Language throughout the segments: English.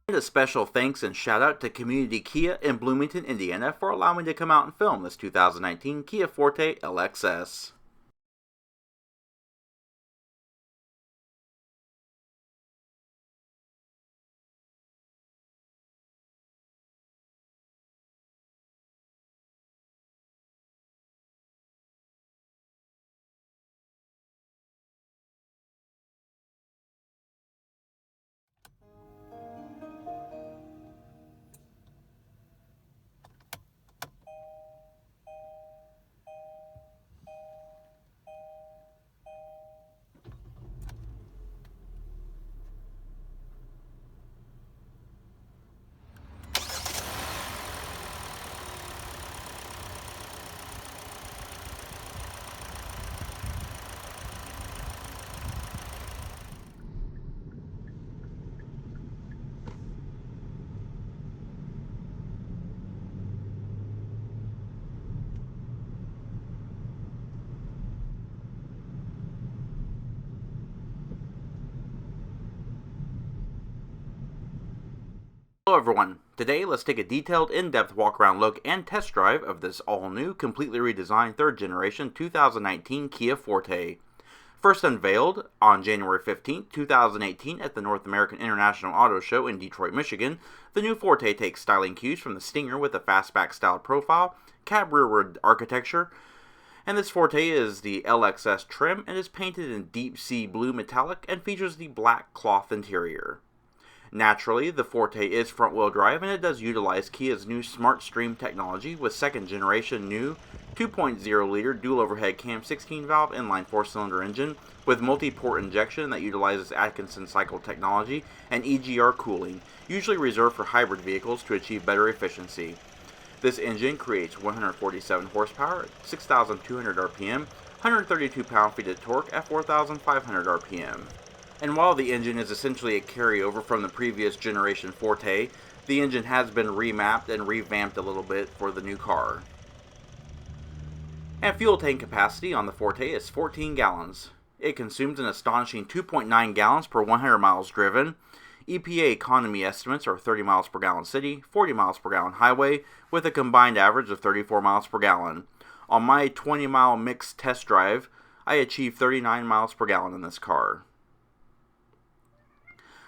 And a special thanks and shout out to Community Kia in Bloomington, Indiana for allowing me to come out and film this 2019 Kia Forte LXS. Hello everyone, today let's take a detailed in-depth walk-around look and test drive of this all-new, completely redesigned 3rd generation 2019 Kia Forte. First unveiled on January 15, 2018 at the North American International Auto Show in Detroit, Michigan, the new Forte takes styling cues from the Stinger with a fastback style profile, cab rearward architecture, and this Forte is the LXS trim and is painted in deep sea blue metallic and features the black cloth interior. Naturally, the Forte is front-wheel drive and it does utilize Kia's new Smart Stream technology with 2nd generation new 2.0-liter dual overhead cam 16-valve inline 4-cylinder engine with multi-port injection that utilizes Atkinson cycle technology and EGR cooling, usually reserved for hybrid vehicles to achieve better efficiency. This engine creates 147 horsepower, 6,200 RPM, 132 pound-feet of torque at 4,500 RPM. And while the engine is essentially a carryover from the previous generation Forte, the engine has been remapped and revamped a little bit for the new car. And fuel tank capacity on the Forte is 14 gallons. It consumes an astonishing 2.9 gallons per 100 miles driven. EPA economy estimates are 30 miles per gallon city, 40 miles per gallon highway, with a combined average of 34 miles per gallon. On my 20-mile mixed test drive, I achieved 39 miles per gallon in this car.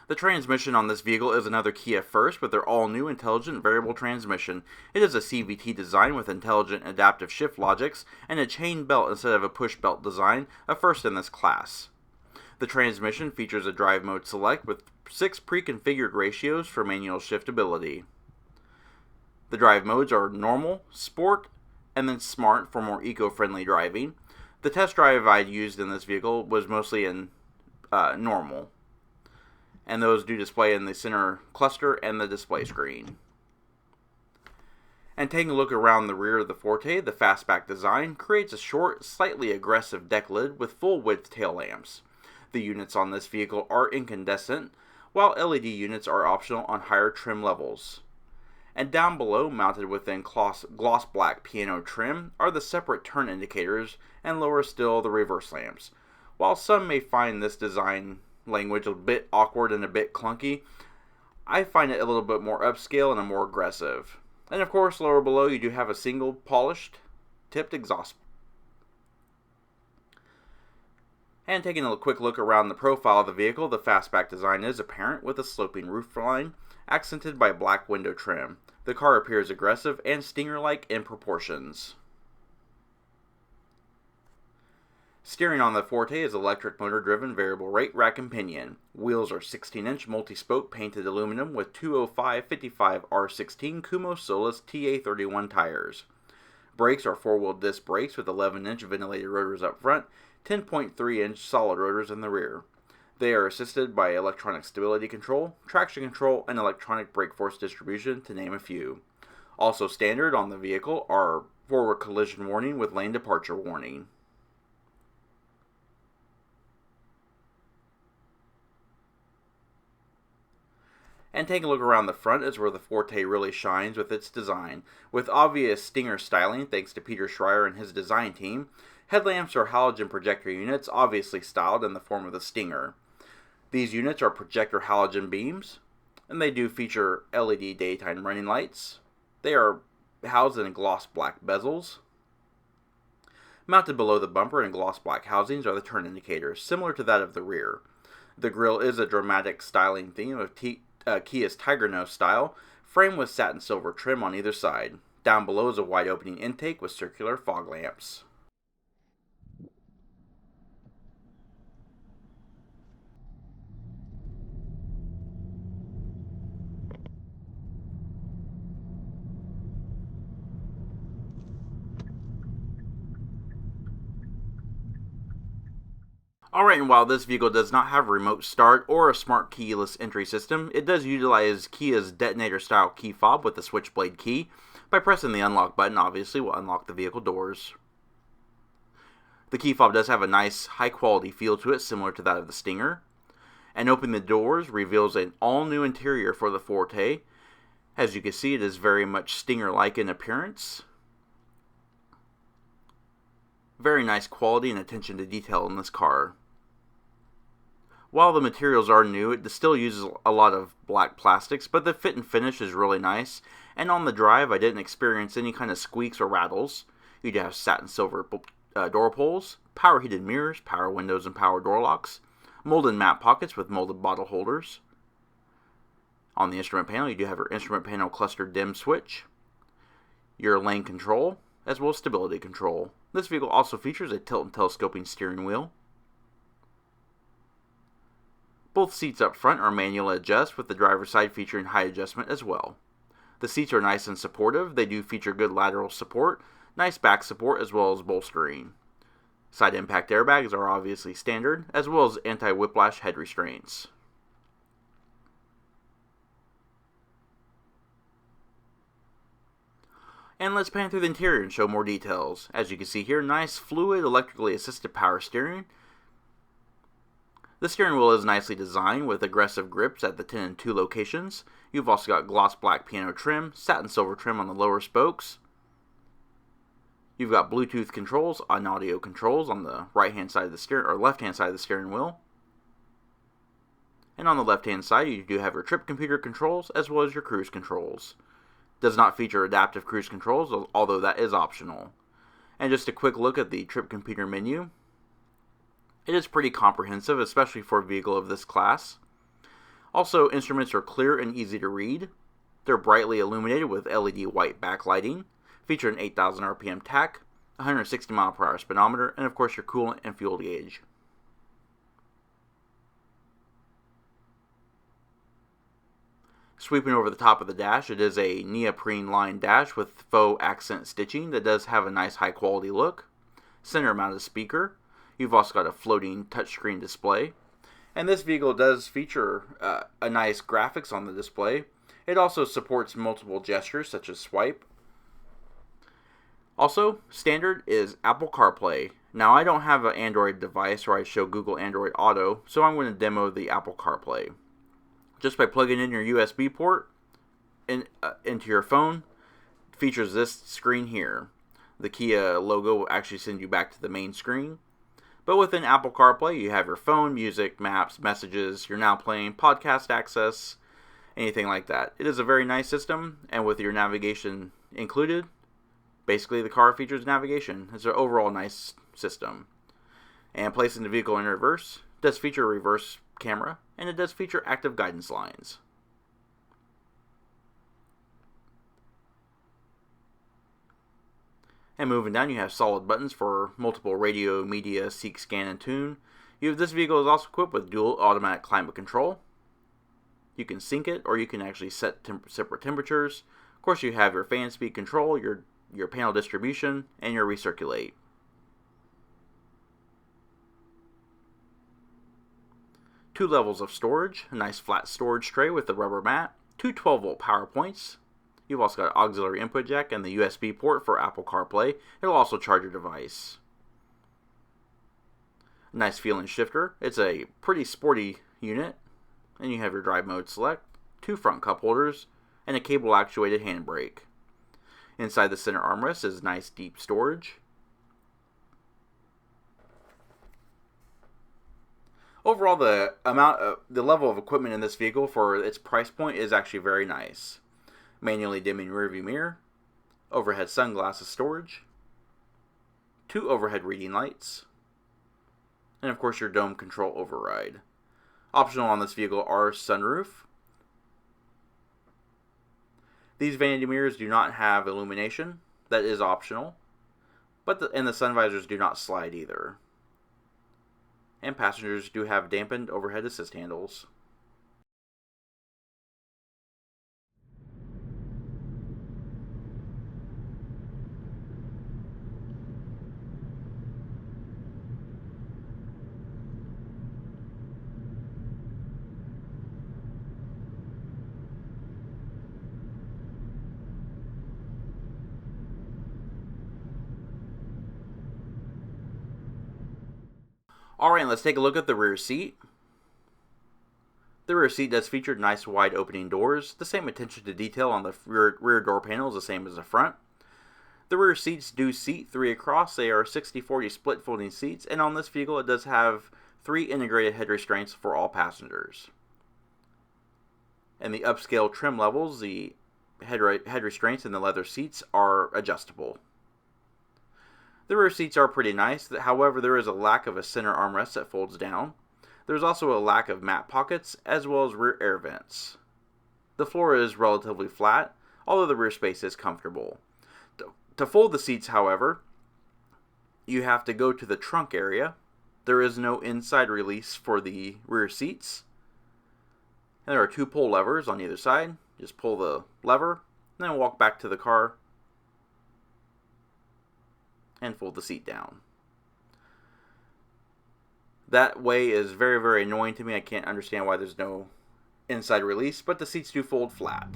The transmission on this vehicle is another Kia first with their all-new intelligent variable transmission. It is a CVT design with intelligent adaptive shift logics and a chain belt instead of a push belt design, a first in this class. The transmission features a drive mode select with 6 pre-configured ratios for manual shiftability. The drive modes are normal, sport, and then smart for more eco-friendly driving. The test drive I used in this vehicle was mostly in normal, and those do display in the center cluster and the display screen. And taking a look around the rear of the Forte, the fastback design creates a short, slightly aggressive deck lid with full-width tail lamps. The units on this vehicle are incandescent, while LED units are optional on higher trim levels. And down below, mounted within gloss black piano trim, are the separate turn indicators, and lower still the reverse lamps. While some may find this design language a bit awkward and a bit clunky, I find it a little bit more upscale and more aggressive. And of course, lower below you do have a single polished tipped exhaust. And taking a quick look around the profile of the vehicle, the fastback design is apparent with a sloping roofline accented by black window trim. The car appears aggressive and Stinger-like in proportions. Steering on the Forte is electric motor-driven variable rate rack and pinion. Wheels are 16-inch multi-spoke painted aluminum with 205/55 R16 Kumho Solus TA31 tires. Brakes are 4-wheel disc brakes with 11-inch ventilated rotors up front, 10.3-inch solid rotors in the rear. They are assisted by electronic stability control, traction control, and electronic brake force distribution, to name a few. Also standard on the vehicle are forward collision warning with lane departure warning. And taking a look around the front is where the Forte really shines with its design. With obvious Stinger styling thanks to Peter Schreier and his design team, headlamps are halogen projector units obviously styled in the form of the Stinger. These units are projector halogen beams and they do feature LED daytime running lights. They are housed in gloss black bezels. Mounted below the bumper in gloss black housings are the turn indicators, similar to that of the rear. The grille is a dramatic styling theme of Kia's Tiger Nose style, framed with satin silver trim on either side. Down below is a wide opening intake with circular fog lamps. Alright, and while this vehicle does not have a remote start or a smart keyless entry system, it does utilize Kia's detonator style key fob with the switchblade key. By pressing the unlock button, obviously, will unlock the vehicle doors. The key fob does have a nice high quality feel to it, similar to that of the Stinger. And opening the doors reveals an all new interior for the Forte. As you can see, it is very much Stinger-like in appearance. Very nice quality and attention to detail in this car. While the materials are new, it still uses a lot of black plastics, but the fit and finish is really nice. And on the drive, I didn't experience any kind of squeaks or rattles. You do have satin silver door pulls, power heated mirrors, power windows, and power door locks. Molded matte pockets with molded bottle holders. On the instrument panel, you do have your instrument panel cluster dim switch, your lane control, as well as stability control. This vehicle also features a tilt and telescoping steering wheel. Both seats up front are manual adjust, with the driver's side featuring height adjustment as well. The seats are nice and supportive. They do feature good lateral support, nice back support, as well as bolstering. Side impact airbags are obviously standard, as well as anti-whiplash head restraints. And let's pan through the interior and show more details. As you can see here, nice fluid electrically assisted power steering. The steering wheel is nicely designed with aggressive grips at the 10 and 2 locations. You've also got gloss black piano trim, satin silver trim on the lower spokes. You've got Bluetooth controls and audio controls on the right-hand side of the steering or left-hand side of the steering wheel. And on the left-hand side, you do have your trip computer controls as well as your cruise controls. Does not feature adaptive cruise controls, although that is optional. And just a quick look at the trip computer menu. It is pretty comprehensive, especially for a vehicle of this class. Also, instruments are clear and easy to read. They're brightly illuminated with LED white backlighting. Feature an 8,000 RPM tach, 160 mph speedometer, and of course your coolant and fuel gauge. Sweeping over the top of the dash, it is a neoprene lined dash with faux accent stitching that does have a nice high quality look. Center mounted speaker. You've also got a floating touchscreen display. And this vehicle does feature a nice graphics on the display. It also supports multiple gestures such as swipe. Also, standard is Apple CarPlay. Now, I don't have an Android device where I show Google Android Auto, so I'm going to demo the Apple CarPlay. Just by plugging in your USB port into your phone, features this screen here. The Kia logo will actually send you back to the main screen. But within Apple CarPlay, you have your phone, music, maps, messages, your now playing, podcast access, anything like that. It is a very nice system, and with your navigation included, basically the car features navigation. It's an overall nice system. And placing the vehicle in reverse does feature a reverse camera, and it does feature active guidance lines. And moving down, you have solid buttons for multiple radio, media, seek, scan, and tune. This vehicle is also equipped with dual automatic climate control. You can sync it, or you can actually set separate temperatures. Of course, you have your fan speed control, your panel distribution, and your recirculate. Two levels of storage, a nice flat storage tray with a rubber mat, two 12-volt power points. You've also got an auxiliary input jack and the USB port for Apple CarPlay. It'll also charge your device. Nice feeling shifter. It's a pretty sporty unit. And you have your drive mode select, two front cup holders, and a cable actuated handbrake. Inside the center armrest is nice deep storage. Overall, the level of equipment in this vehicle for its price point is actually very nice. Manually dimming rearview mirror, overhead sunglasses storage, 2 overhead reading lights, and of course your dome control override. Optional on this vehicle are sunroof. These vanity mirrors do not have illumination. That is optional. And the sun visors do not slide either. And passengers do have dampened overhead assist handles. Alright, let's take a look at the rear seat. The rear seat does feature nice wide opening doors. The same attention to detail on the rear door panel is the same as the front. The rear seats do seat 3 across. They are 60-40 split folding seats, and on this vehicle it does have 3 integrated head restraints for all passengers. And the upscale trim levels, the head restraints and the leather seats are adjustable. The rear seats are pretty nice, however there is a lack of a center armrest that folds down. There's also a lack of mat pockets, as well as rear air vents. The floor is relatively flat, although the rear space is comfortable. To fold the seats, however, you have to go to the trunk area. There is no inside release for the rear seats. And there are 2 pull levers on either side. Just pull the lever, and then walk back to the car and fold the seat down. That way is very, very annoying to me. I can't understand why there's no inside release, but the seats do fold flat.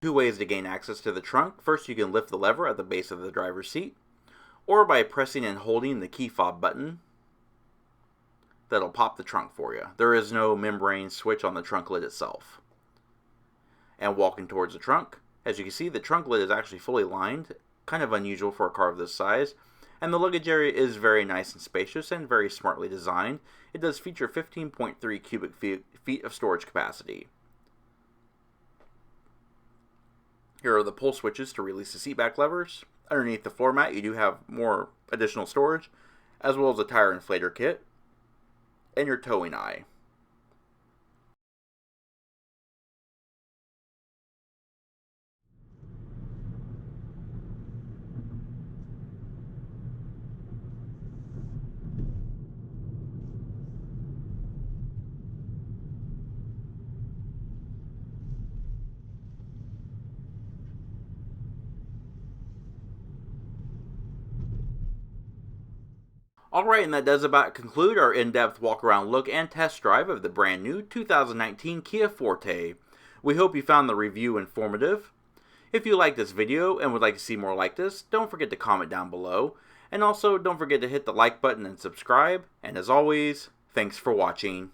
Two ways to gain access to the trunk. First, you can lift the lever at the base of the driver's seat, or by pressing and holding the key fob button. That'll pop the trunk for you. There is no membrane switch on the trunk lid itself. And walking towards the trunk, As you can see, the trunk lid is actually fully lined, kind of unusual for a car of this size, and the luggage area is very nice and spacious and very smartly designed. It does feature 15.3 cubic feet of storage capacity. Here are the pull switches to release the seat back levers. Underneath the floor mat, you do have more additional storage, as well as a tire inflator kit and your towing eye. Alright, and that does about conclude our in-depth walk-around look and test drive of the brand new 2019 Kia Forte. We hope you found the review informative. If you like this video and would like to see more like this, don't forget to comment down below. And also, don't forget to hit the like button and subscribe. And as always, thanks for watching.